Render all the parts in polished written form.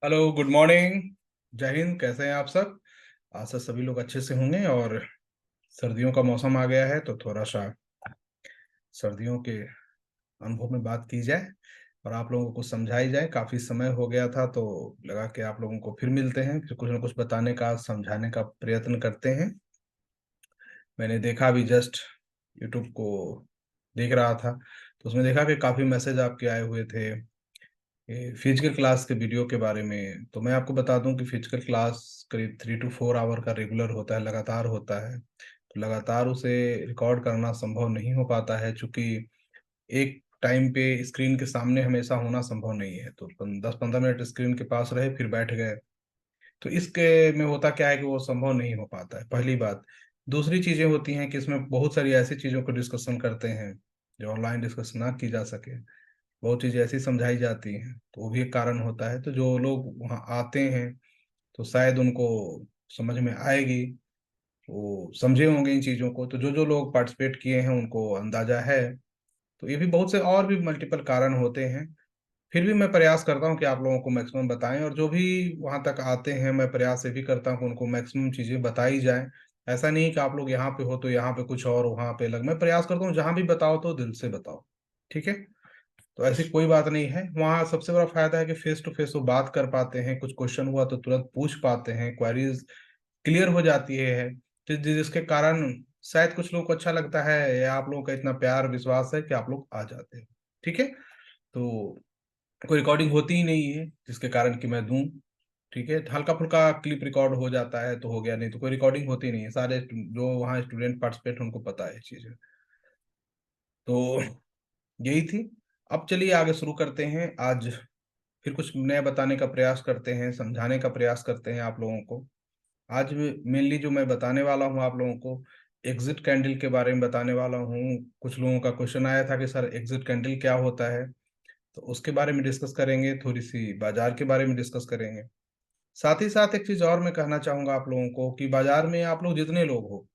Hello, good morning. जय हिंद। कैसे हैं आप सब? आशा सभी लोग अच्छे से होंगे। और सर्दियों का मौसम आ गया है तो थोड़ा सा सर्दियों के अनुभव में बात की जाए और आप लोगों को कुछ समझाई जाए। काफ़ी समय हो गया था तो लगा कि आप लोगों को फिर मिलते हैं, फिर कुछ ना कुछ बताने का, समझाने का प्रयत्न करते हैं। मैंने देखा अभी जस्ट यूट्यूब को देख रहा था तो उसमें देखा कि काफ़ी मैसेज आपके आए हुए थे फिजिकल क्लास के वीडियो के बारे में। तो मैं आपको बता दूं कि फिजिकल क्लास करीब 3 to 4 आवर का रेगुलर होता है, लगातार होता है। तो लगातार उसे रिकॉर्ड करना संभव नहीं हो पाता है, चूंकि एक टाइम पे स्क्रीन के सामने हमेशा होना संभव नहीं है। तो 10-15 मिनट स्क्रीन के पास रहे फिर बैठ गए, तो इसके में होता क्या है कि वो संभव नहीं हो पाता है, पहली बात। दूसरी चीजें होती हैं कि इसमें बहुत सारी ऐसी चीजों को डिस्कशन करते हैं जो ऑनलाइन डिस्कस ना की जा सके। बहुत चीज़ें ऐसी समझाई जाती हैं तो वो भी एक कारण होता है। तो जो लोग वहाँ आते हैं तो शायद उनको समझ में आएगी, वो समझे होंगे इन चीज़ों को। तो जो जो लोग पार्टिसिपेट किए हैं उनको अंदाजा है। तो ये भी बहुत से और भी मल्टीपल कारण होते हैं। फिर भी मैं प्रयास करता हूँ कि आप लोगों को मैक्सिमम बताएं, और जो भी वहाँ तक आते हैं मैं प्रयास ये भी करता हूँ कि उनको मैक्सिमम चीज़ें बताई जाएं। ऐसा नहीं कि आप लोग यहाँ पे हो तो यहाँ पे कुछ और वहाँ पे अलग। मैं प्रयास करता हूँ जहाँ भी बताओ तो दिल से बताओ, ठीक है। तो ऐसी कोई बात नहीं है। वहाँ सबसे बड़ा फायदा है कि फेस टू फेस वो बात कर पाते हैं, कुछ क्वेश्चन हुआ तो तुरंत पूछ पाते हैं, क्वेरीज क्लियर हो जाती है। तो जिसके कारण शायद कुछ लोगों को अच्छा लगता है, या आप लोगों का इतना प्यार विश्वास है कि आप लोग आ जाते हैं, ठीक है। तो कोई रिकॉर्डिंग होती ही नहीं है जिसके कारण कि मैं दूं, ठीक है। हल्का फुल्का क्लिप रिकॉर्ड हो जाता है तो हो गया, नहीं तो कोई रिकॉर्डिंग होती नहीं है। सारे जो वहाँ स्टूडेंट पार्टिसिपेट उनको पता है चीजें। तो यही थी। अब चलिए आगे शुरू करते हैं। आज फिर कुछ नया बताने का प्रयास करते हैं, समझाने का प्रयास करते हैं आप लोगों को। आज मेनली जो मैं बताने वाला हूँ आप लोगों को, एग्जिट कैंडल के बारे में बताने वाला हूँ। कुछ लोगों का क्वेश्चन आया था कि सर एग्जिट कैंडल क्या होता है, तो उसके बारे में डिस्कस करेंगे। थोड़ी सी बाजार के बारे में डिस्कस करेंगे। साथ ही साथ एक चीज और मैं कहना चाहूंगा आप लोगों को कि बाजार में आप लोग जितने लोग हो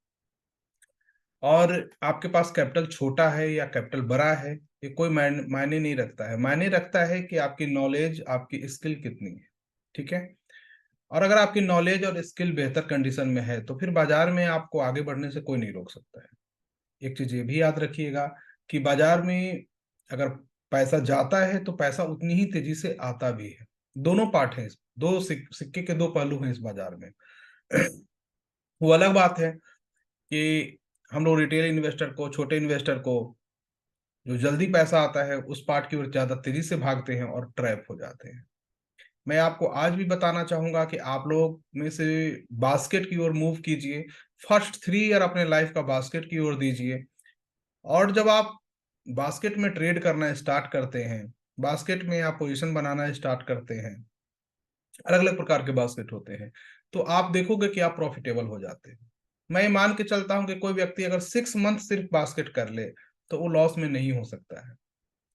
और आपके पास कैपिटल छोटा है या कैपिटल बड़ा है, ये कोई मायने नहीं रखता है। मायने रखता है कि आपकी नॉलेज, आपकी स्किल कितनी है, ठीक है। और अगर आपकी नॉलेज और स्किल बेहतर कंडीशन में है तो फिर बाजार में आपको आगे बढ़ने से कोई नहीं रोक सकता है। एक चीज ये भी याद रखिएगा कि बाजार में अगर पैसा जाता है तो पैसा उतनी ही तेजी से आता भी है। दोनों पार्ट हैं दो सिक्के के दो पहलू हैं इस बाजार में। वो अलग बात है कि हम लोग रिटेल इन्वेस्टर को, छोटे इन्वेस्टर को, जो जल्दी पैसा आता है उस पार्ट की ओर ज्यादा तेजी से भागते हैं और ट्रैप हो जाते हैं। मैं आपको आज भी बताना चाहूंगा कि आप लोग में से बास्केट की ओर मूव कीजिए। फर्स्ट 3 ईयर अपने लाइफ का बास्केट की ओर दीजिए। और जब आप बास्केट में ट्रेड करना स्टार्ट करते हैं, बास्केट में आप पोजीशन बनाना स्टार्ट करते हैं, अलग अलग प्रकार के बास्केट होते हैं, तो आप देखोगे कि आप प्रॉफिटेबल हो जाते हैं। मैं ये मान के चलता हूं कि कोई व्यक्ति अगर 6 मंथ सिर्फ बास्केट कर ले तो वो लॉस में नहीं हो सकता है।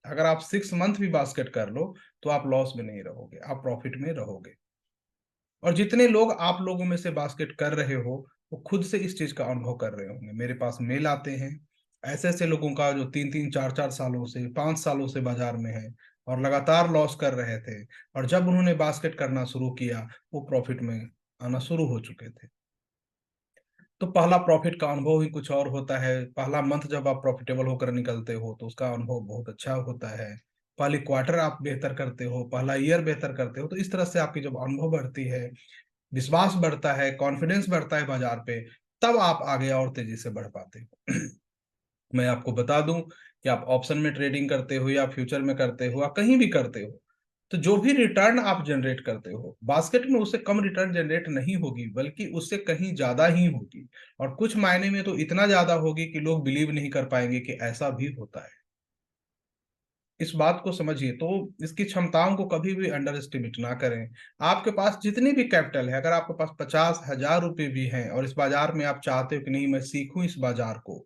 अगर आप 6 मंथ भी बास्केट कर लो तो आप लॉस में नहीं रहोगे, आप प्रॉफिट में रहोगे। और जितने लोग आप लोगों में से बास्केट कर रहे हो वो खुद से इस चीज का अनुभव कर रहे होंगे। मेरे पास मेल आते हैं ऐसे ऐसे लोगों का जो 3-3 4-4 सालों से, 5 सालों से बाजार में है और लगातार लॉस कर रहे थे, और जब उन्होंने बास्केट करना शुरू किया वो प्रॉफिट में आना शुरू हो चुके थे। तो पहला प्रॉफिट का अनुभव ही कुछ और होता है। पहला मंथ जब आप प्रॉफिटेबल होकर निकलते हो तो उसका अनुभव बहुत अच्छा होता है। पहली क्वार्टर आप बेहतर करते हो, पहला ईयर बेहतर करते हो, तो इस तरह से आपकी जब अनुभव बढ़ती है, विश्वास बढ़ता है, कॉन्फिडेंस बढ़ता है बाजार पे, तब आप आगे और तेजी से बढ़ पाते हो। मैं आपको बता दूं कि आप ऑप्शन में ट्रेडिंग करते हो या फ्यूचर में करते हो या कहीं भी करते हो, तो जो भी रिटर्न आप जनरेट करते हो बास्केट में, उससे कम रिटर्न जनरेट नहीं होगी, बल्कि उससे कहीं ज्यादा ही होगी। और कुछ मायने में तो इतना ज्यादा होगी कि लोग बिलीव नहीं कर पाएंगे कि ऐसा भी होता है। इस बात को समझिए। तो इसकी क्षमताओं को कभी भी अंडर एस्टिमेट ना करें। आपके पास जितनी भी कैपिटल है, अगर आपके पास 50,000 रुपये भी हैं और इस बाजार में आप चाहते हो कि नहीं मैं सीखूं इस बाजार को,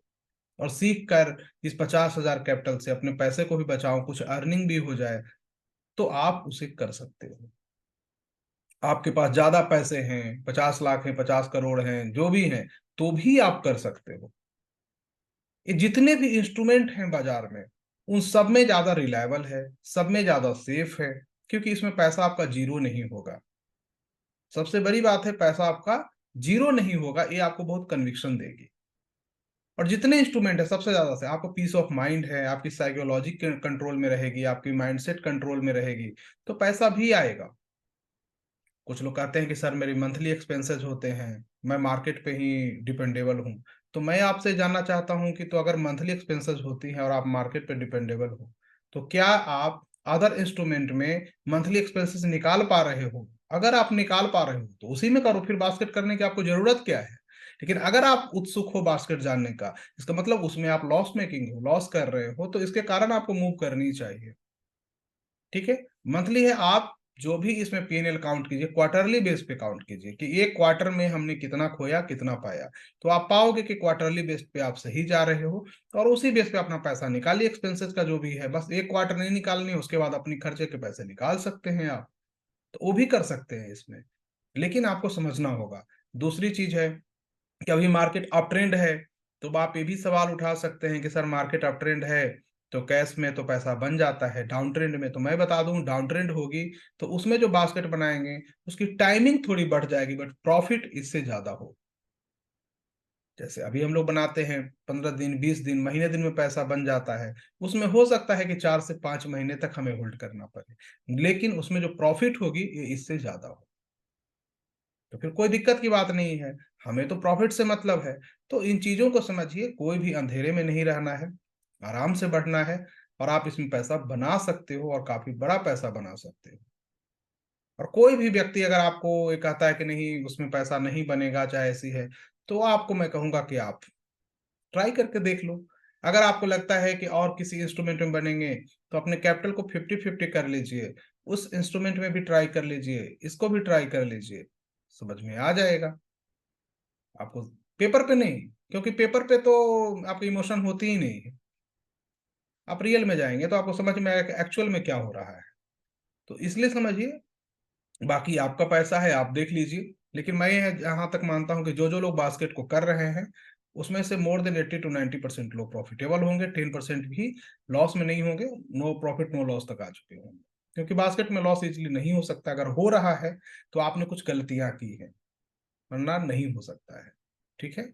और सीख कर इस 50,000 कैपिटल से अपने पैसे को भी बचाऊं, कुछ अर्निंग भी हो जाए, तो आप उसे कर सकते हो। आपके पास ज्यादा पैसे हैं, 50 लाख हैं, 50 करोड़ हैं, जो भी हैं, तो भी आप कर सकते हो। ये जितने भी इंस्ट्रूमेंट हैं बाजार में उन सब में ज्यादा रिलायबल है, सब में ज्यादा सेफ है। क्योंकि इसमें पैसा आपका जीरो नहीं होगा। सबसे बड़ी बात है, पैसा आपका जीरो नहीं होगा, ये आपको बहुत कन्विक्शन देगी। और जितने इंस्ट्रूमेंट है सबसे ज्यादा से आपको पीस ऑफ माइंड है, आपकी साइकोलॉजी कंट्रोल में रहेगी, आपकी माइंडसेट कंट्रोल में रहेगी, तो पैसा भी आएगा। कुछ लोग कहते हैं कि सर मेरी मंथली एक्सपेंसेस होते हैं, मैं मार्केट पे ही डिपेंडेबल हूँ। तो मैं आपसे जानना चाहता हूँ कि तो अगर मंथली एक्सपेंसेस होती हैं और आप मार्केट पे डिपेंडेबल हो, तो क्या आप अदर इंस्ट्रूमेंट में मंथली एक्सपेंसेस निकाल पा रहे हो? अगर आप निकाल पा रहे हो तो उसी में करो, फिर बास्केट करने की आपको जरूरत क्या है? लेकिन अगर आप उत्सुक हो बास्केट जानने का, इसका मतलब उसमें आप लॉस मेकिंग हो, लॉस कर रहे हो, तो इसके कारण आपको मूव करनी चाहिए। ठीक है। मंथली है, आप जो भी इसमें पीएनएल काउंट कीजिए, क्वार्टरली बेस पे काउंट कीजिए कि एक क्वार्टर में हमने कितना खोया कितना पाया। तो आप पाओगे कि क्वार्टरली बेस पे आप सही जा रहे हो, और उसी बेस पे अपना पैसा निकालिए, एक्सपेंसेस का जो भी है। बस एक क्वार्टर नहीं निकालनी, उसके बाद अपनी खर्चे के पैसे निकाल सकते हैं आप, तो वो भी कर सकते हैं इसमें। लेकिन आपको समझना होगा। दूसरी चीज है कि अभी मार्केट अप ट्रेंड है, तो आप ये भी सवाल उठा सकते हैं कि सर मार्केट अप ट्रेंड है तो कैश में तो पैसा बन जाता है, डाउन ट्रेंड में तो मैं बता दूं डाउन ट्रेंड होगी तो उसमें जो बास्केट बनाएंगे उसकी टाइमिंग थोड़ी बढ़ जाएगी, बट प्रॉफिट इससे ज्यादा हो। जैसे अभी हम लोग बनाते हैं 15 दिन 20 दिन महीने दिन में पैसा बन जाता है, उसमें हो सकता है कि 4 से 5 महीने तक हमें होल्ड करना पड़े, लेकिन उसमें जो प्रॉफिट होगी ये इससे ज्यादा हो। तो फिर कोई दिक्कत की बात नहीं है, हमें तो प्रॉफिट से मतलब है। तो इन चीजों को समझिए, कोई भी अंधेरे में नहीं रहना है, आराम से बढ़ना है, और आप इसमें पैसा बना सकते हो और काफी बड़ा पैसा बना सकते हो। और कोई भी व्यक्ति अगर आपको ये कहता है कि नहीं उसमें पैसा नहीं बनेगा चाहे ऐसी है, तो आपको मैं कहूंगा कि आप ट्राई करके देख लो। अगर आपको लगता है कि और किसी इंस्ट्रूमेंट में बनेंगे, तो अपने कैपिटल को 50-50 कर लीजिए, उस इंस्ट्रूमेंट में भी ट्राई कर लीजिए, इसको भी ट्राई कर लीजिए, समझ में आ जाएगा आपको। पेपर पे नहीं, क्योंकि पेपर पे तो आपकी इमोशन होती ही नहीं है। आप रियल में जाएंगे तो आपको समझ में आएगा एक्चुअल में क्या हो रहा है। तो इसलिए समझिए, बाकी आपका पैसा है, आप देख लीजिए। लेकिन मैं जहां तक मानता हूं कि जो जो लोग बास्केट को कर रहे हैं, उसमें से मोर देन 80 to 90% लोग प्रॉफिटेबल होंगे, 10% भी लॉस में नहीं होंगे, नो प्रॉफिट नो लॉस तक आ चुके होंगे। क्योंकि बास्केट में लॉस इजिली नहीं हो सकता, अगर हो रहा है तो आपने कुछ गलतियां की है, वरना नहीं हो सकता है। ठीक है।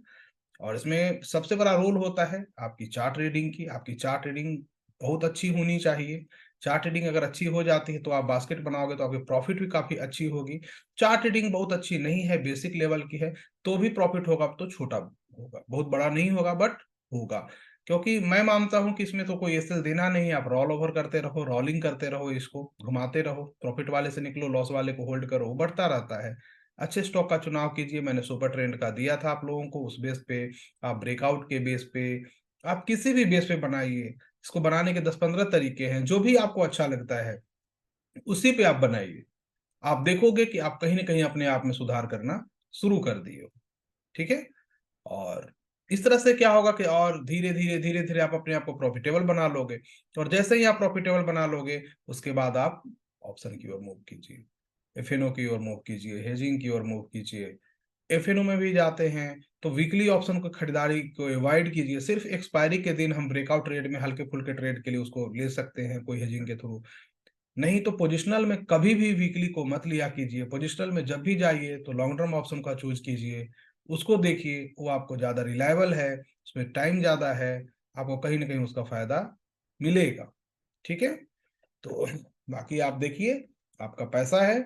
और इसमें सबसे बड़ा रोल होता है आपकी चार्ट रीडिंग की। आपकी चार्ट रीडिंग बहुत अच्छी होनी चाहिए। चार्ट रीडिंग अगर अच्छी हो जाती है तो आप बास्केट बनाओगे तो आपकी प्रॉफिट भी काफी अच्छी होगी। चार्ट रीडिंग बहुत अच्छी नहीं है, बेसिक लेवल की है, तो भी प्रॉफिट होगा, तो छोटा होगा, बहुत बड़ा नहीं होगा, बट होगा। क्योंकि मैं मानता हूं कि इसमें तो कोई एसएल देना नहीं है, आप रोल ओवर करते रहो, रोलिंग करते रहो, इसको घुमाते रहो, प्रॉफिट वाले से निकलो, लॉस वाले को होल्ड करो, वो बढ़ता रहता है। अच्छे स्टॉक का चुनाव कीजिए, मैंने सुपर ट्रेंड का दिया था आप लोगों को, उस बेस पे आप ब्रेकआउट के बेस पे, आप किसी भी बेस पे बनाइए। इसको बनाने के 10-15 तरीके हैं, जो भी आपको अच्छा लगता है उसी पे आप बनाइए। आप देखोगे कि आप कहीं ना कहीं अपने आप में सुधार करना शुरू कर दिए हो। ठीक है। और इस तरह से क्या होगा कि और धीरे धीरे आप अपने आप को प्रॉफिटेबल बना लोगे। और जैसे ही आप प्रॉफिटेबल बना लोगे, उसके बाद आप ऑप्शन की ओर मूव कीजिए, एफएनओ की ओर मूव कीजिए, हेजिंग की ओर मूव कीजिए। एफएनओ में भी जाते हैं तो वीकली ऑप्शन को खरीदारी को अवॉइड कीजिए, सिर्फ एक्सपायरी के दिन हम ब्रेकआउट ट्रेड में हल्के फुल्के ट्रेड के लिए उसको ले सकते हैं कोई हेजिंग के थ्रू। नहीं तो पोजिशनल में कभी भी वीकली को मत लिया कीजिए, पोजिशनल में जब भी जाइए तो लॉन्ग टर्म ऑप्शन का चूज कीजिए, उसको देखिए, वो आपको ज्यादा रिलायबल है, उसमें टाइम ज्यादा है, आपको कहीं ना कहीं उसका फायदा मिलेगा। ठीक है। तो बाकी आप देखिए, आपका पैसा है,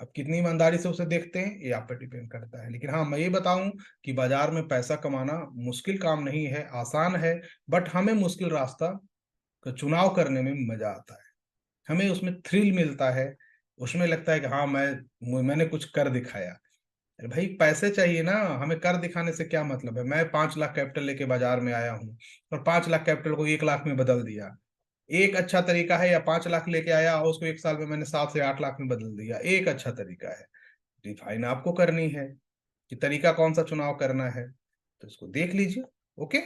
आप कितनी ईमानदारी से उसे देखते हैं ये आप पर डिपेंड करता है। लेकिन हाँ, मैं ये बताऊं कि बाजार में पैसा कमाना मुश्किल काम नहीं है, आसान है। बट हमें मुश्किल रास्ता का चुनाव करने में मजा आता है, हमें उसमें थ्रिल मिलता है, उसमें लगता है कि हाँ मैंने कुछ कर दिखाया। अरे भाई पैसे चाहिए ना, हमें कर दिखाने से क्या मतलब है? मैं 5 लाख कैपिटल लेके बाजार में आया हूँ और 5 लाख कैपिटल को 1 लाख में बदल दिया, एक अच्छा तरीका है? या 5 लाख लेके आया और उसको 1 साल में मैंने 7 से 8 लाख में बदल दिया, एक अच्छा तरीका है? डिफाइन आपको करनी है कि तरीका कौन सा चुनाव करना है, तो इसको देख लीजिए। ओके।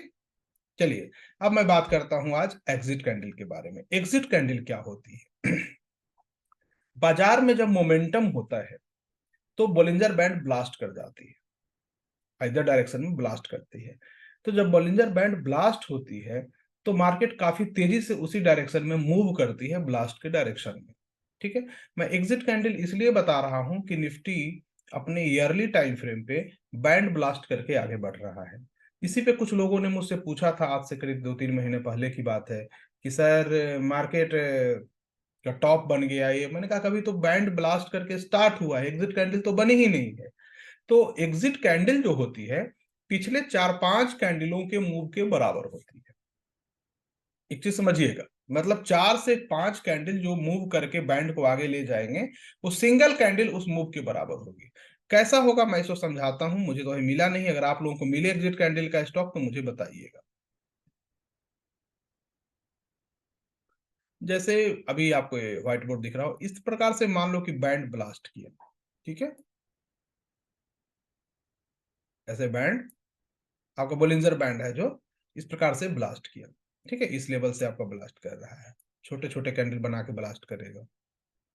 चलिए, अब मैं बात करता हूं आज एग्जिट कैंडल के बारे में। एग्जिट कैंडल क्या होती है? बाजार में जब मोमेंटम होता है तो बोलिंजर बैंड ब्लास्ट कर जाती है, इधर डायरेक्शन में ब्लास्ट करती है। तो जब बोलिंजर बैंड ब्लास्ट होती है तो मार्केट काफी तेजी से उसी डायरेक्शन में मूव करती है, ब्लास्ट के डायरेक्शन में। ठीक है। मैं एग्जिट कैंडल इसलिए बता रहा हूं कि निफ्टी अपने ईयरली टाइम फ्रेम पे बैंड ब्लास्ट करके आगे बढ़ रहा है। इसी पे कुछ लोगों ने मुझसे पूछा था, आज से करीब 2-3 महीने पहले की बात है, कि सर मार्केट का टॉप बन गया ये। मैंने कहा कभी तो बैंड ब्लास्ट करके स्टार्ट हुआ है, एग्जिट कैंडल तो बनी ही नहीं है। तो एग्जिट कैंडल जो होती है पिछले 4-5 कैंडलों के मूव के बराबर होती है। एक चीज समझिएगा, मतलब 4 से 5 कैंडल जो मूव करके बैंड को आगे ले जाएंगे, वो सिंगल कैंडल उस मूव के बराबर होगी। कैसा होगा मैं इसको समझाता हूं, मुझे तो अभी मिला नहीं, अगर आप लोगों को मिले एग्जिट कैंडल का स्टॉक तो मुझे बताइएगा। जैसे अभी आपको व्हाइट बोर्ड दिख रहा हो, इस प्रकार से मान लो कि बैंड ब्लास्ट किया, ठीक है, ऐसे बैंड, आपका बोलिंजर बैंड है जो इस प्रकार से ब्लास्ट किया, ठीक है, इस लेवल से आपका ब्लास्ट कर रहा है। छोटे छोटे कैंडल बना के ब्लास्ट करेगा,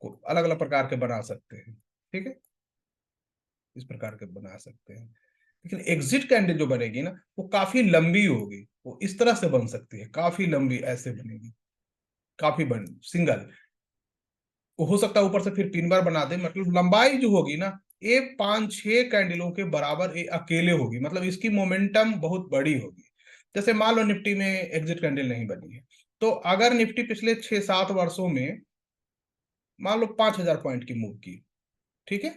को अलग अलग प्रकार के बना सकते हैं, ठीक है, इस प्रकार के बना सकते हैं। लेकिन एग्जिट कैंडल जो बनेगी ना, वो काफी लंबी होगी, वो इस तरह से बन सकती है, काफी लंबी ऐसे बनेगी, काफी बन सिंगल, वो हो सकता है ऊपर से फिर 3 बार बना दे, मतलब लंबाई जो होगी ना, ये 5-6 कैंडलों के बराबर ये अकेले होगी, मतलब इसकी मोमेंटम बहुत बड़ी होगी। जैसे मान लो निफ्टी में एग्जिट कैंडल नहीं बनी है, तो अगर निफ्टी पिछले 6-7 वर्षों में मान लो 5,000 पॉइंट की मूव की, ठीक है,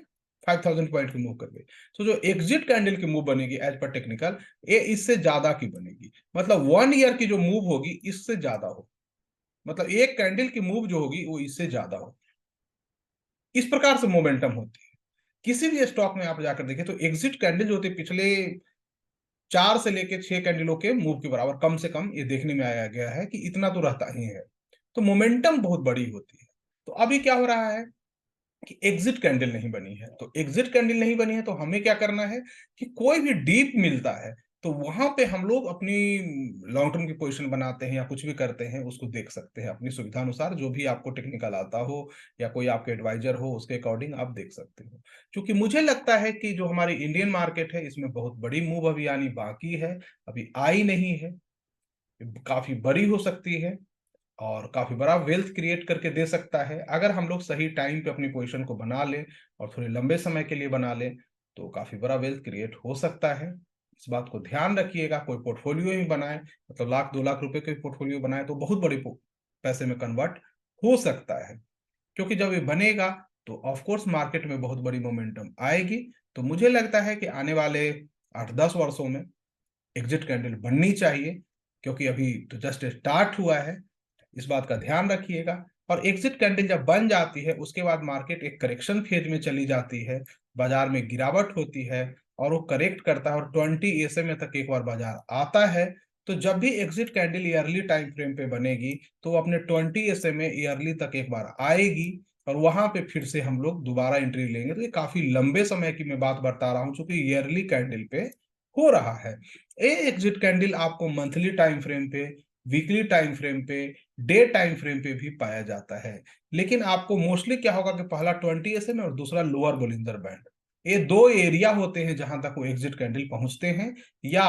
5,000 पॉइंट की मूव कर गई, तो जो एग्जिट कैंडल की मूव बनेगी एज पर टेक्निकल, ये इससे ज्यादा की बनेगी, मतलब 1 ईयर की जो मूव होगी इससे ज्यादा हो, मतलब एक कैंडल की मूव जो होगी वो इससे ज्यादा हो। इस प्रकार से मोमेंटम होती है। किसी भी स्टॉक में आप जाकर देखें तो एग्जिट कैंडल जो होती है पिछले 4 से लेके 6 कैंडलों के मूव के बराबर, कम से कम ये देखने में आया गया है कि इतना तो रहता ही है। तो मोमेंटम बहुत बड़ी होती है। तो अभी क्या हो रहा है कि एग्जिट कैंडल नहीं बनी है, तो एग्जिट कैंडल नहीं बनी है तो हमें क्या करना है कि कोई भी डीप मिलता है तो वहां पे हम लोग अपनी लॉन्ग टर्म की पोजीशन बनाते हैं या कुछ भी करते हैं, उसको देख सकते हैं अपनी सुविधा अनुसार, जो भी आपको टेक्निकल आता हो या कोई आपके एडवाइजर हो उसके अकॉर्डिंग आप देख सकते हो। क्योंकि मुझे लगता है कि जो हमारी इंडियन मार्केट है इसमें बहुत बड़ी मूव अभी आनी बाकी है, अभी आई नहीं है, काफी बड़ी हो सकती है और काफी बड़ा वेल्थ क्रिएट करके दे सकता है, अगर हम लोग सही टाइम पे अपनी पोजीशन को बना लें और थोड़े लंबे समय के लिए बना लें तो काफी बड़ा वेल्थ क्रिएट हो सकता है। इस बात को ध्यान रखिएगा, कोई पोर्टफोलियो ही बनाए, मतलब 1-2 लाख रुपए के पोर्टफोलियो बनाए तो बहुत बड़े पैसे में कन्वर्ट हो सकता है। क्योंकि जब ये बनेगा तो ऑफ कोर्स मार्केट में बहुत बड़ी मोमेंटम आएगी। तो मुझे लगता है कि आने वाले 8-10 वर्षों में एग्जिट कैंडल बननी चाहिए, क्योंकि अभी तो जस्ट स्टार्ट हुआ है, इस बात का ध्यान रखिएगा। और एग्जिट कैंडल जब बन जाती है उसके बाद मार्केट एक करेक्शन फेज में चली जाती है, बाजार में गिरावट होती है और वो करेक्ट करता है और 20 SMA तक एक बार बाजार आता है। तो जब भी exit candle yearly time frame पे बनेगी तो वो अपने 20 SMA ईयरली तक एक बार आएगी और वहां पे फिर से हम लोग दोबारा एंट्री लेंगे। तो ये काफी लंबे समय की मैं बात बता रहा हूँ, क्योंकि ईयरली कैंडल पे हो रहा है। ये एग्जिट कैंडल आपको मंथली टाइम फ्रेम पे, वीकली टाइम फ्रेम पे, डे टाइम फ्रेम पे भी पाया जाता है। लेकिन आपको मोस्टली क्या होगा कि पहला 20 SMA और दूसरा लोअर बोलिंजर बैंड, ये दो एरिया होते हैं जहां तक वो एग्जिट कैंडल पहुंचते हैं, या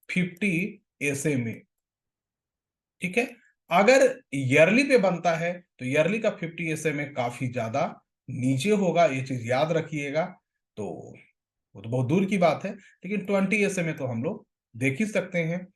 50 SMA, ठीक है। अगर ईयरली पे बनता है तो ईयरली का 50 SMA काफी ज्यादा नीचे होगा, ये चीज याद रखिएगा। तो वो तो बहुत दूर की बात है, लेकिन 20 SMA तो हम लोग देख ही सकते हैं,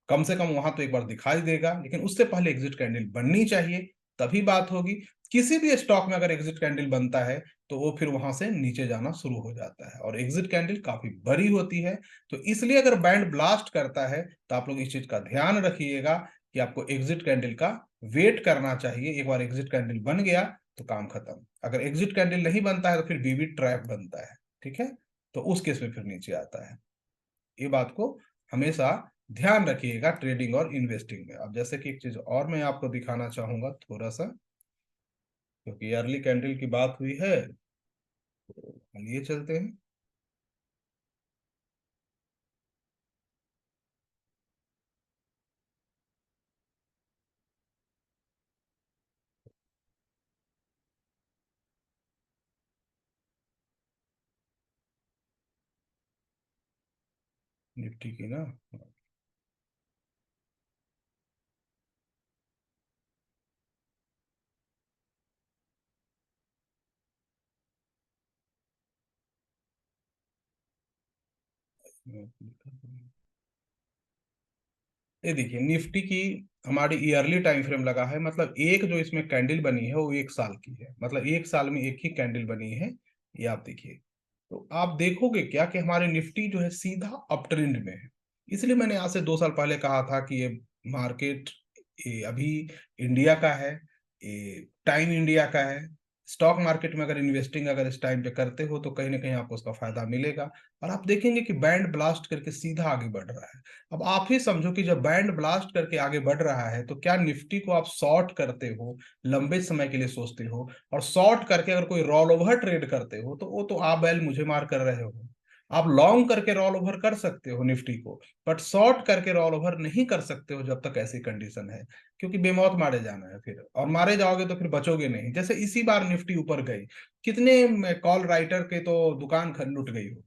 कम से कम वहां तो एक बार दिखाई देगा। लेकिन उससे पहले एग्जिट कैंडल बननी चाहिए, तभी बात होगी। किसी भी स्टॉक में अगर एग्जिट कैंडल बनता है तो वो फिर वहां से नीचे जाना शुरू हो जाता है, और एग्जिट कैंडल काफी बड़ी होती है। तो इसलिए अगर बैंड ब्लास्ट करता है तो आप लोग इस चीज का ध्यान रखिएगा कि आपको एग्जिट कैंडल का वेट करना चाहिए। एक बार एग्जिट कैंडल बन गया तो काम खत्म, अगर एग्जिट कैंडल नहीं बनता है तो फिर बीबी ट्रैप बनता है, ठीक है, तो उस केस में फिर नीचे आता है। ये बात को हमेशा ध्यान रखिएगा ट्रेडिंग और इन्वेस्टिंग में। अब जैसे कि एक चीज और मैं आपको दिखाना चाहूंगा थोड़ा सा, क्योंकि अर्ली कैंडल की बात हुई है तो लिए चलते हैं। निफ्टी की ना, ये देखिए निफ्टी की हमारी ईयरली टाइम फ्रेम लगा है, मतलब एक जो इसमें कैंडल बनी है वो 1 साल की है, मतलब 1 साल में एक ही कैंडल बनी है। ये आप देखिए, तो आप देखोगे क्या कि हमारे निफ्टी जो है सीधा अप ट्रेंड में है। इसलिए मैंने आज से 2 साल पहले कहा था कि ये मार्केट, ये अभी इंडिया का है, ये टाइम इंडिया का है। स्टॉक मार्केट में अगर इन्वेस्टिंग अगर इस टाइम पे करते हो तो कहीं ना कहीं आपको उसका फायदा मिलेगा। और आप देखेंगे कि बैंड ब्लास्ट करके सीधा आगे बढ़ रहा है। अब आप ही समझो कि जब बैंड ब्लास्ट करके आगे बढ़ रहा है तो क्या निफ्टी को आप शॉर्ट करते हो, लंबे समय के लिए सोचते हो, और शॉर्ट करके अगर कोई रोल ओवर ट्रेड करते हो तो वो तो आप बैल मुझे मार कर रहे हो। आप लॉन्ग करके रोल ओवर कर सकते हो निफ्टी को, बट शॉर्ट करके रोल ओवर नहीं कर सकते हो जब तक ऐसी कंडीशन है, क्योंकि बेमौत मारे जाना है फिर, और मारे जाओगे तो फिर बचोगे नहीं। जैसे इसी बार निफ्टी ऊपर गई, कितने कॉल राइटर के तो दुकान लुट गई हो,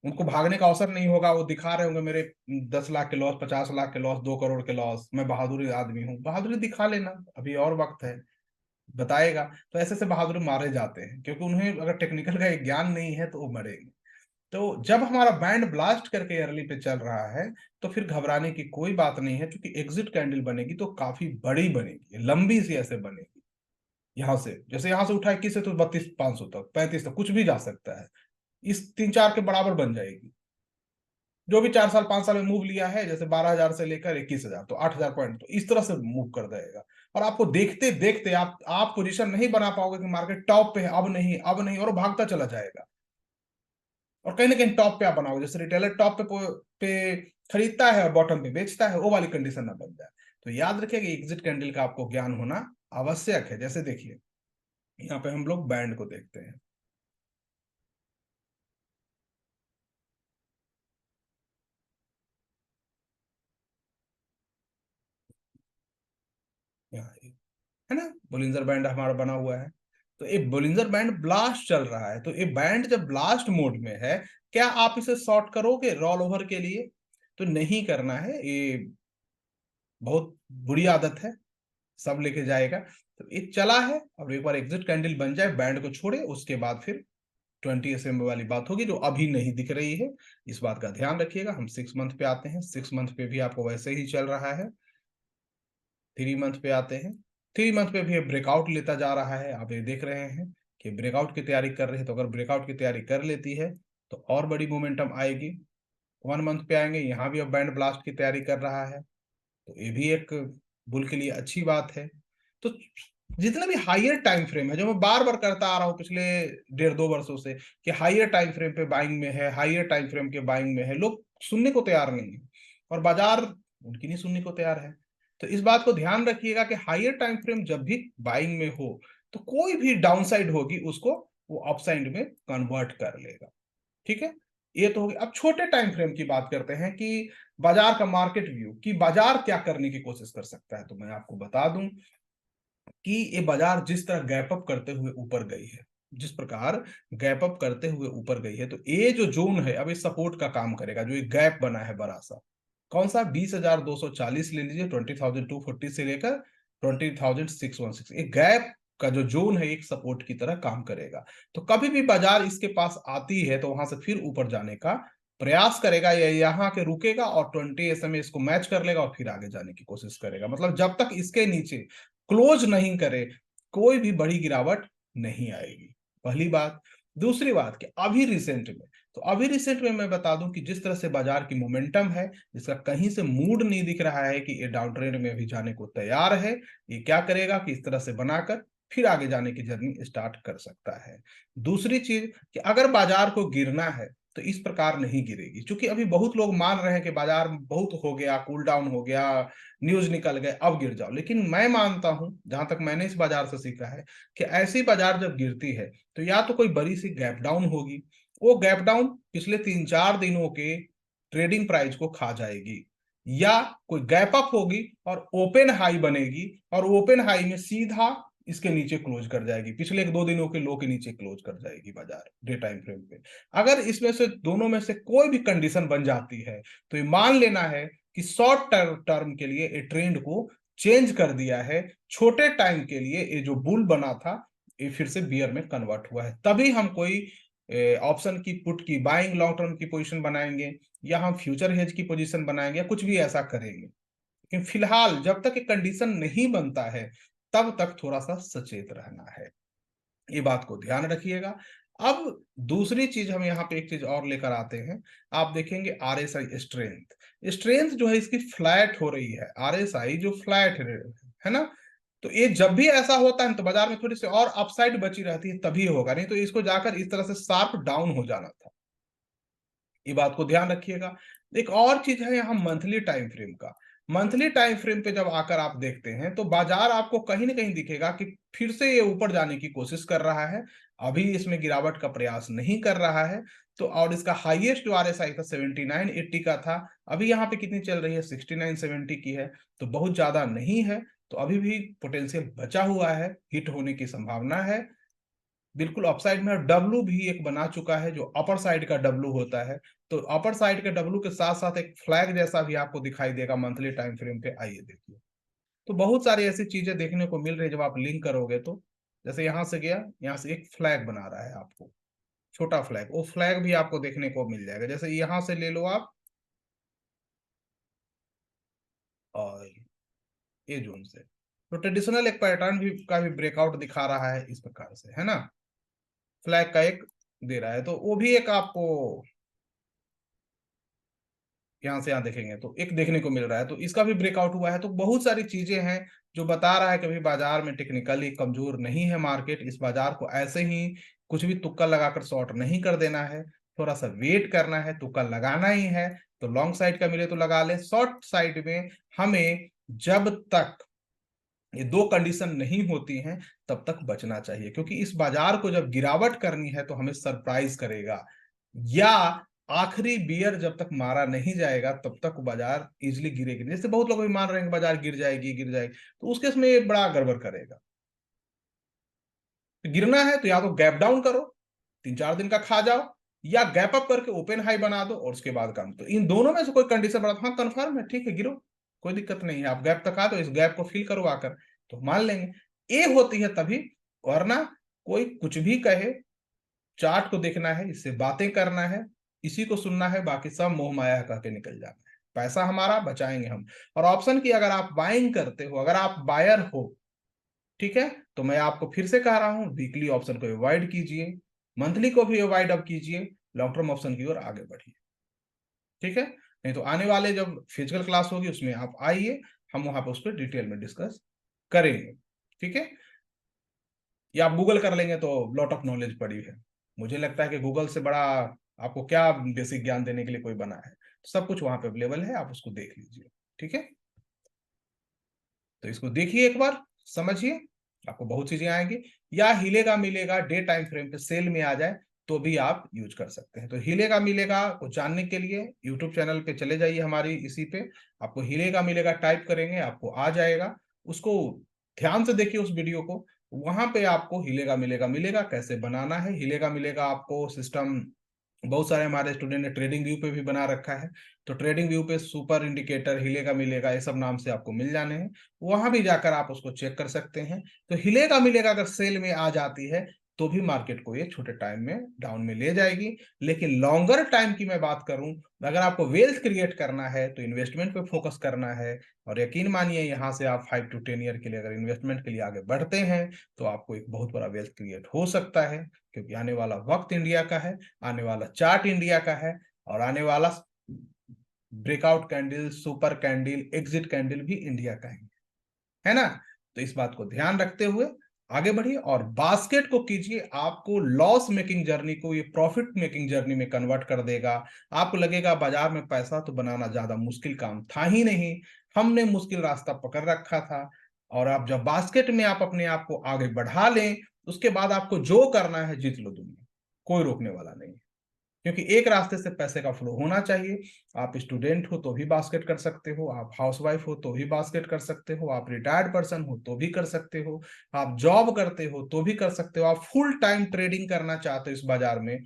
उनको भागने का अवसर नहीं होगा, वो दिखा रहे होंगे मेरे 10 लाख के लॉस, 50 लाख के लॉस, 2 करोड़ के लॉस, मैं बहादुरी आदमी हूँ। बहादुरी दिखा लेना, अभी और वक्त है, बताएगा। तो ऐसे से बहादुर मारे जाते हैं, क्योंकि उन्हें अगर टेक्निकल का एक ज्ञान नहीं है तो वो मरेंगे। तो जब हमारा बैंड ब्लास्ट करके अर्ली पे चल रहा है तो फिर घबराने की कोई बात नहीं है, क्योंकि एग्जिट कैंडल बनेगी तो काफी बड़ी बनेगी, लंबी सी ऐसे बनेगी। यहाँ से जैसे यहाँ से उठा 21 से तो 32,500 तक, 35 तक, कुछ भी जा सकता है। इस 3-4 के बराबर बन जाएगी। जो भी 4 साल 5 साल में मूव लिया है, जैसे 12,000 से लेकर 21,000, तो 8,000 पॉइंट, तो इस तरह से मूव कर देगा। और आपको देखते देखते आप पोजीशन नहीं बना पाओगे कि मार्केट टॉप पे है, अब नहीं अब नहीं, और वो भागता चला जाएगा। और कहीं ना कहीं टॉप पे आप बनाओगे, जैसे रिटेलर टॉप पे खरीदता है और बॉटम पे बेचता है, वो वाली कंडीशन ना बन जाए। तो याद रखिए कि एग्जिट कैंडल का आपको ज्ञान होना आवश्यक है। जैसे देखिए यहाँ पे हम लोग बैंड को देखते हैं, यहाँ है ना, बोलिंजर बैंड हमारा बना हुआ है। तो ये बोलिंजर बैंड ब्लास्ट चल रहा है, तो ये बैंड जब ब्लास्ट मोड में है, क्या आप इसे शॉर्ट करोगे रोल ओवर के लिए? तो नहीं करना है, ये बहुत बुरी आदत है, सब लेके जाएगा। तो ये चला है, अब एक बार एग्जिट कैंडल बन जाए, बैंड को छोड़े, उसके बाद फिर 20 SMA वाली बात होगी, जो अभी नहीं दिख रही है। इस बात का ध्यान रखिएगा। हम 6 मंथ पे आते हैं, 6 मंथ पे भी आपको वैसे ही चल रहा है। 3 मंथ पे आते हैं, 3 मंथ पे भी ब्रेकआउट लेता जा रहा है। आप ये देख रहे हैं कि ब्रेकआउट की तैयारी कर रहे हैं, तो अगर ब्रेकआउट की तैयारी कर लेती है तो और बड़ी मोमेंटम आएगी। 1 मंथ पे आएंगे, यहाँ भी अब बैंड ब्लास्ट की तैयारी कर रहा है, तो ये भी एक बुल के लिए अच्छी बात है। तो जितने भी हायर टाइम फ्रेम है, जो मैं बार बार करता आ रहा हूँ पिछले 1.5-2 वर्षों से, कि हायर टाइम फ्रेम पे बाइंग में है, हायर टाइम फ्रेम के बाइंग में है, लोग सुनने को तैयार नहीं है, और बाजार उनकी नहीं सुनने को तैयार है। तो इस बात को ध्यान रखिएगा कि हायर टाइम फ्रेम जब भी बाइंग में हो तो कोई भी डाउनसाइड होगी उसको वो अपसाइड में कन्वर्ट कर लेगा। ठीक है, ये तो होगी। अब छोटे टाइम फ्रेम की बात करते हैं कि बाजार का मार्केट व्यू, कि बाजार क्या करने की कोशिश कर सकता है। तो मैं आपको बता दूं कि ये बाजार जिस तरह गैप अप करते हुए ऊपर गई है, जिस प्रकार गैप अप करते हुए ऊपर गई है, तो ये जो जोन है अब ये सपोर्ट का काम करेगा। जो ये गैप बना है बड़ा सा, कौन सा, 20,240 ले लीजिए, 20,240 से लेकर 20,616, एक गैप का जो जोन है एक सपोर्ट की तरह काम करेगा। तो कभी भी बाजार इसके पास आती है तो वहां से फिर ऊपर जाने का प्रयास करेगा, या यहाँ के रुकेगा और 20 SMA इसको मैच कर लेगा और फिर आगे जाने की कोशिश करेगा। मतलब जब तक इसके नीचे क्लोज नहीं करे कोई भी बड़ी गिरावट नहीं आएगी, पहली बात। दूसरी बात कि अभी रिसेंट में, तो अभी रिसेंट में मैं बता दूं कि जिस तरह से बाजार की मोमेंटम है, इसका कहीं से मूड नहीं दिख रहा है कि ये डाउन ट्रेंड में भी जाने को तैयार है। ये क्या करेगा कि इस तरह से बनाकर फिर आगे जाने की जर्नी स्टार्ट कर सकता है। दूसरी चीज कि अगर बाजार को गिरना है तो इस प्रकार नहीं गिरेगी, क्योंकि अभी बहुत लोग मान रहे हैं कि बाजार बहुत हो गया, कूल डाउन हो गया, न्यूज निकल गए, अब गिर जाओ। लेकिन मैं मानता हूं, जहां तक मैंने इस बाजार से सीखा है, कि ऐसी बाजार जब गिरती है तो या तो कोई बड़ी सी गैप डाउन होगी, वो गैप डाउन पिछले 3-4 दिनों के ट्रेडिंग प्राइस को खा जाएगी, या कोई गैप अप होगी और ओपन हाई बनेगी, और ओपन हाई में सीधा इसके नीचे क्लोज कर जाएगी, पिछले 1-2 दिनों के लो के नीचे क्लोज कर जाएगी बाजार डे टाइम फ्रेम पे। अगर इसमें से दोनों में से कोई भी कंडीशन बन जाती है तो ये मान लेना है कि शॉर्ट टर्म के लिए ये ट्रेंड को चेंज कर दिया है। छोटे टाइम के लिए ये जो बुल बना था ये फिर से बियर में कन्वर्ट हुआ है, तभी हम कोई ऑप्शन की, पुट की बाइंग लॉन्ग टर्म की पोजीशन बनाएंगे, या हम फ्यूचर हेज की पोजीशन बनाएंगे, या कुछ भी ऐसा करेंगे। लेकिन फिलहाल जब तक एक कंडीशन नहीं बनता है तब तक थोड़ा सा सचेत रहना है, ये बात को ध्यान रखिएगा। अब दूसरी चीज हम यहाँ पे एक चीज और लेकर आते हैं। आप देखेंगे आरएसआई स्ट्रेंथ, स्ट्रेंथ जो है इसकी फ्लैट हो रही है, आरएसआई जो फ्लैट है ना। तो ये जब भी ऐसा होता है तो बाजार में थोड़ी सी और अपसाइड बची रहती है, तभी होगा, नहीं तो इसको जाकर इस तरह से शार्प डाउन हो जाना था। ये बात को ध्यान रखिएगा। एक और चीज है यहाँ मंथली टाइम फ्रेम का। मंथली टाइम फ्रेम पे जब आकर आप देखते हैं तो बाजार आपको कहीं ना कहीं दिखेगा कि फिर से ये ऊपर जाने की कोशिश कर रहा है, अभी इसमें गिरावट का प्रयास नहीं कर रहा है। तो और इसका हाईएस्ट जो आरएसआई था 7980 का था, अभी यहाँ पे कितनी चल रही है, 6970 की है, तो बहुत ज्यादा नहीं है। तो अभी भी पोटेंशियल बचा हुआ है, हिट होने की संभावना है बिल्कुल अपसाइड में। डब्लू भी एक बना चुका है जो अपर साइड का डब्लू होता है, तो अपर साइड के डब्लू के साथ साथ एक फ्लैग जैसा भी आपको दिखाई देगा मंथली टाइम फ्रेम पे, आइए देखिए। तो बहुत सारी ऐसी चीजें देखने को मिल रही है जब आप लिंक करोगे तो, जैसे यहां से गया, यहाँ से एक फ्लैग बना रहा है आपको, छोटा फ्लैग, वो फ्लैग भी आपको देखने को मिल जाएगा। जैसे यहां से ले लो आप, और ये जोन से, तो ट्रेडिशनल एक पैटर्न भी का भी ब्रेकआउट दिखा रहा है इस प्रकार से, है ना, फ्लैग का एक दे रहा है, तो वो भी एक आपको यहाँ से यहाँ देखेंगे तो एक देखने को मिल रहा है, तो इसका भी ब्रेकआउट हुआ है। तो बहुत सारी चीजें हैं जो बता रहा है कि अभी बाजार में टेक्निकली कमजोर नहीं है मार्केट, इस बाजार को ऐसे ही कुछ भी तुक्का लगाकर शॉर्ट नहीं कर देना है, थोड़ा सा वेट करना है, तुक्का लगाना ही है तो लॉन्ग साइड का मिले तो लगा ले, शॉर्ट साइड में हमें जब तक ये दो कंडीशन नहीं होती हैं तब तक बचना चाहिए, क्योंकि इस बाजार को जब गिरावट करनी है तो हमें सरप्राइज करेगा, या आखिरी बियर जब तक मारा नहीं जाएगा तब तक बाजार इजिली गिरेगी। जैसे बहुत लोग भी मान रहे हैं कि बाजार गिर जाएगी, तो उस केस में ये बड़ा गड़बड़ करेगा। तो गिरना है तो या तो गैप डाउन करो, 3-4 दिन का खा जाओ, या गैप अप करके ओपन हाई बना दो और उसके बाद काम, तो इन दोनों में से कोई कंडीशन बना, हाँ कंफर्म है, ठीक है गिरो, कोई दिक्कत नहीं है, आप गैप तक आ तो इस गैप को फिल करो आकर, तो मान लेंगे। ये होती है तभी, वरना कोई कुछ भी कहे, चार्ट को देखना है, इससे बातें करना है, इसी को सुनना है, बाकी सब मोह माया कह के निकल जाना है, पैसा हमारा बचाएंगे हम। और ऑप्शन की अगर आप बाइंग करते हो, अगर आप बायर हो, ठीक है, तो मैं आपको फिर से कह रहा हूं वीकली ऑप्शन को अवॉइड कीजिए, मंथली को भी अवॉइड अब कीजिए, लॉन्ग टर्म ऑप्शन की ओर आगे बढ़िए, ठीक है। नहीं तो आने वाले जब फिजिकल क्लास होगी उसमें आप आइए, हम वहां पर उस पर डिटेल में डिस्कस करेंगे, ठीक है। या आप गूगल कर लेंगे तो लॉट ऑफ नॉलेज पड़ी है, मुझे लगता है कि गूगल से बड़ा आपको क्या बेसिक ज्ञान देने के लिए कोई बना है, तो सब कुछ वहां पे अवेलेबल है, आप उसको देख लीजिए, ठीक है। तो इसको देखिए एक बार, समझिए, आपको बहुत चीजें आएंगी। या हिलेगा मिलेगा डे टाइम फ्रेम पे सेल में आ जाए तो भी आप यूज कर सकते हैं। तो हिलेगा मिलेगा को जानने के लिए यूट्यूब चैनल पे चले जाइए हमारी, इसी पे आपको हिलेगा मिलेगा टाइप करेंगे आपको आ जाएगा, उसको ध्यान से देखिए उस वीडियो को, वहां पे आपको हिलेगा मिलेगा मिलेगा कैसे बनाना है। हिलेगा मिलेगा आपको सिस्टम बहुत सारे हमारे स्टूडेंट ने ट्रेडिंग व्यू पे भी बना रखा है, तो ट्रेडिंग व्यू पे सुपर इंडिकेटर हिलेगा मिलेगा ये सब नाम से आपको मिल जाने हैं, वहां भी जाकर आप उसको चेक कर सकते हैं। तो हिलेगा मिलेगा अगर सेल में आ जाती है तो भी मार्केट को ये छोटे टाइम में डाउन में ले जाएगी। लेकिन लॉन्गर टाइम की मैं बात करूं, अगर आपको वेल्थ क्रिएट करना है तो इन्वेस्टमेंट पे फोकस करना है, और यकीन मानिए यहाँ से आप 5 to 10 ईयर के लिए अगर इन्वेस्टमेंट के लिए आगे बढ़ते हैं तो आपको एक बहुत बड़ा वेल्थ क्रिएट हो सकता है, क्योंकि आने वाला वक्त इंडिया का है, आने वाला चार्ट इंडिया का है, और आने वाला breakout candle, super candle, exit candle भी इंडिया का है ना। तो इस बात को ध्यान रखते हुए आगे बढ़िए और बास्केट को कीजिए, आपको लॉस मेकिंग जर्नी को ये प्रॉफिट मेकिंग जर्नी में कन्वर्ट कर देगा। आपको लगेगा बाजार में पैसा तो बनाना ज्यादा मुश्किल काम था ही नहीं, हमने मुश्किल रास्ता पकड़ रखा था। और आप जब बास्केट में आप अपने आप को आगे बढ़ा लें, उसके बाद आपको जो करना है जीत लो दुनिया, कोई रोकने वाला नहीं, क्योंकि एक रास्ते से पैसे का फ्लो होना चाहिए। आप स्टूडेंट हो तो भी बास्केट कर सकते हो, आप हाउसवाइफ हो तो भी बास्केट कर सकते हो, आप रिटायर्ड पर्सन हो तो भी कर सकते हो, आप जॉब करते हो तो भी कर सकते हो, आप फुल टाइम ट्रेडिंग करना चाहते हो इस बाजार में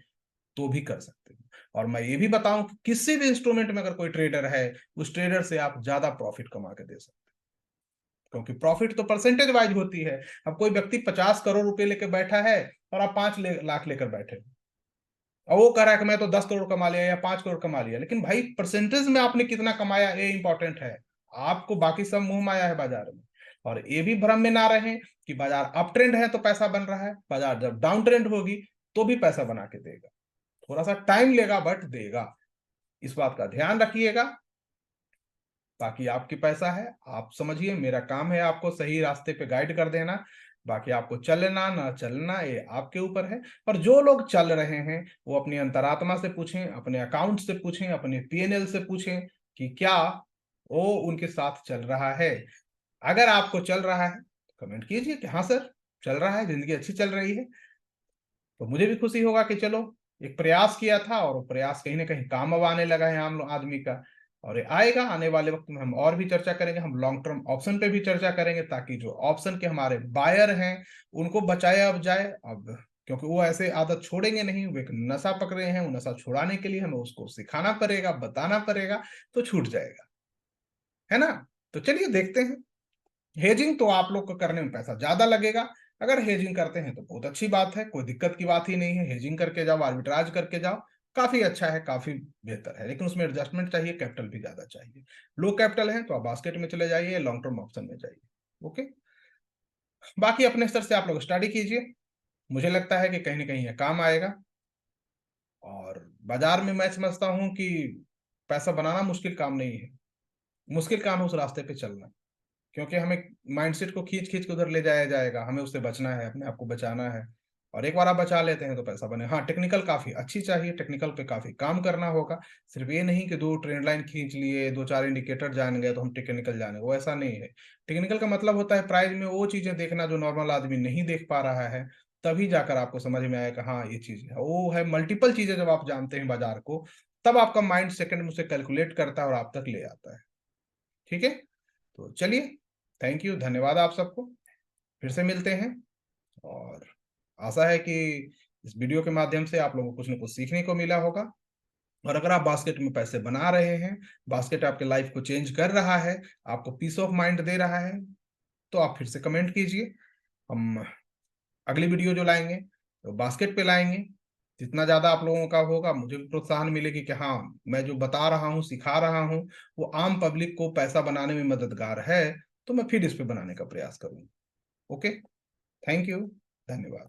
तो भी कर सकते हो। और मैं ये भी बताऊं कि किसी भी इंस्ट्रूमेंट में अगर कोई ट्रेडर है, उस ट्रेडर से आप ज्यादा प्रॉफिट कमा के दे सकते हो, क्योंकि प्रॉफिट तो परसेंटेज वाइज होती है। अब कोई व्यक्ति 50 करोड़ रुपए लेकर बैठा है और आप 5 लाख लेकर बैठे हो, और वो कह रहा है कि मैं तो 10 करोड़ कमा लिया या 5 करोड़ कमा लिया, लेकिन भाई परसेंटेज में आपने कितना कमाया ये इंपॉर्टेंट है। आपको बाकी सब मुंह माया है बाजार में। और ये भी भ्रम में ना रहे कि बाजार अप ट्रेंड है तो पैसा बन रहा है, बाजार जब डाउन ट्रेंड होगी तो भी पैसा बना के देगा। थोड़ा सा टाइम लेगा बट देगा, इस बात का ध्यान रखिएगा। बाकी आपकी पैसा है, आप समझिए, मेरा काम है आपको सही रास्ते पे गाइड कर देना। बाकी आपको चलना ना चलना ये आपके ऊपर है। और जो लोग चल रहे हैं वो अपनी अंतरात्मा से पूछें, अपने अकाउंट से पूछें, अपने पीएनएल से पूछें कि क्या वो उनके साथ चल रहा है। अगर आपको चल रहा है तो कमेंट कीजिए कि हाँ सर चल रहा है, जिंदगी अच्छी चल रही है, तो मुझे भी खुशी होगा कि चलो एक प्रयास किया था और वो प्रयास कहीं ना कहीं काम अब आने लगा है आम आदमी का। और ये आएगा, आने वाले वक्त में हम और भी चर्चा करेंगे, हम लॉन्ग टर्म ऑप्शन पे भी चर्चा करेंगे, ताकि जो ऑप्शन के हमारे बायर हैं उनको बचाया अब जाए अब। क्योंकि वो ऐसे आदत छोड़ेंगे नहीं, वो एक नशा पकड़े हैं, वो नशा छुड़ाने के लिए हमें उसको सिखाना पड़ेगा, बताना पड़ेगा, तो छूट जाएगा, है ना। तो चलिए देखते हैं। हेजिंग तो आप लोग को करने में पैसा ज्यादा लगेगा। अगर हेजिंग करते हैं तो बहुत अच्छी बात है, कोई दिक्कत की बात ही नहीं है। हेजिंग करके जाओ, आर्बिट्राज करके जाओ, काफी अच्छा है, काफी बेहतर है, लेकिन उसमें एडजस्टमेंट चाहिए, कैपिटल भी ज्यादा चाहिए। लो कैपिटल है तो आप बास्केट में चले जाइए, लॉन्ग टर्म ऑप्शन में जाइए। ओके, बाकी अपने स्तर से आप लोग स्टडी कीजिए, मुझे लगता है कि कहीं ना कहीं ये काम आएगा। और बाजार में मैं समझता हूं कि पैसा बनाना मुश्किल काम नहीं है, मुश्किल काम है उस रास्ते पे चलना। क्योंकि हमें माइंडसेट को खींच खींच के उधर ले जाया जाएगा, हमें उससे बचना है, अपने आप को बचाना है। और एक बार आप बचा लेते हैं तो पैसा बने। हाँ, टेक्निकल काफी अच्छी चाहिए, टेक्निकल पे काफी काम करना होगा। सिर्फ ये नहीं कि दो ट्रेंड लाइन खींच लिए, दो चार इंडिकेटर जान गए तो हम टेक्निकल जाने, वो ऐसा नहीं है। टेक्निकल का मतलब होता है प्राइस में वो चीजें देखना जो नॉर्मल आदमी नहीं देख पा रहा है, तभी जाकर आपको समझ में आएगा हाँ ये चीज है। वो है मल्टीपल चीजें, जब आप जानते हैं बाजार को, तब आपका माइंड सेकंड में उसे कैलकुलेट करता है और आप तक ले आता है। ठीक है, तो चलिए, थैंक यू, धन्यवाद आप सबको, फिर से मिलते हैं। और आशा है कि इस वीडियो के माध्यम से आप लोगों को कुछ न कुछ सीखने को मिला होगा। और अगर आप बास्केट में पैसे बना रहे हैं, बास्केट आपके लाइफ को चेंज कर रहा है, आपको पीस ऑफ माइंड दे रहा है, तो आप फिर से कमेंट कीजिए। हम अगली वीडियो जो लाएंगे तो बास्केट पे लाएंगे। जितना ज्यादा आप लोगों का होगा मुझे भी प्रोत्साहन मिलेगी कि हाँ, मैं जो बता रहा हूँ सिखा रहा हूँ वो आम पब्लिक को पैसा बनाने में मददगार है, तो मैं फिर इस पे बनाने का प्रयास करूंगा। ओके, थैंक यू, धन्यवाद।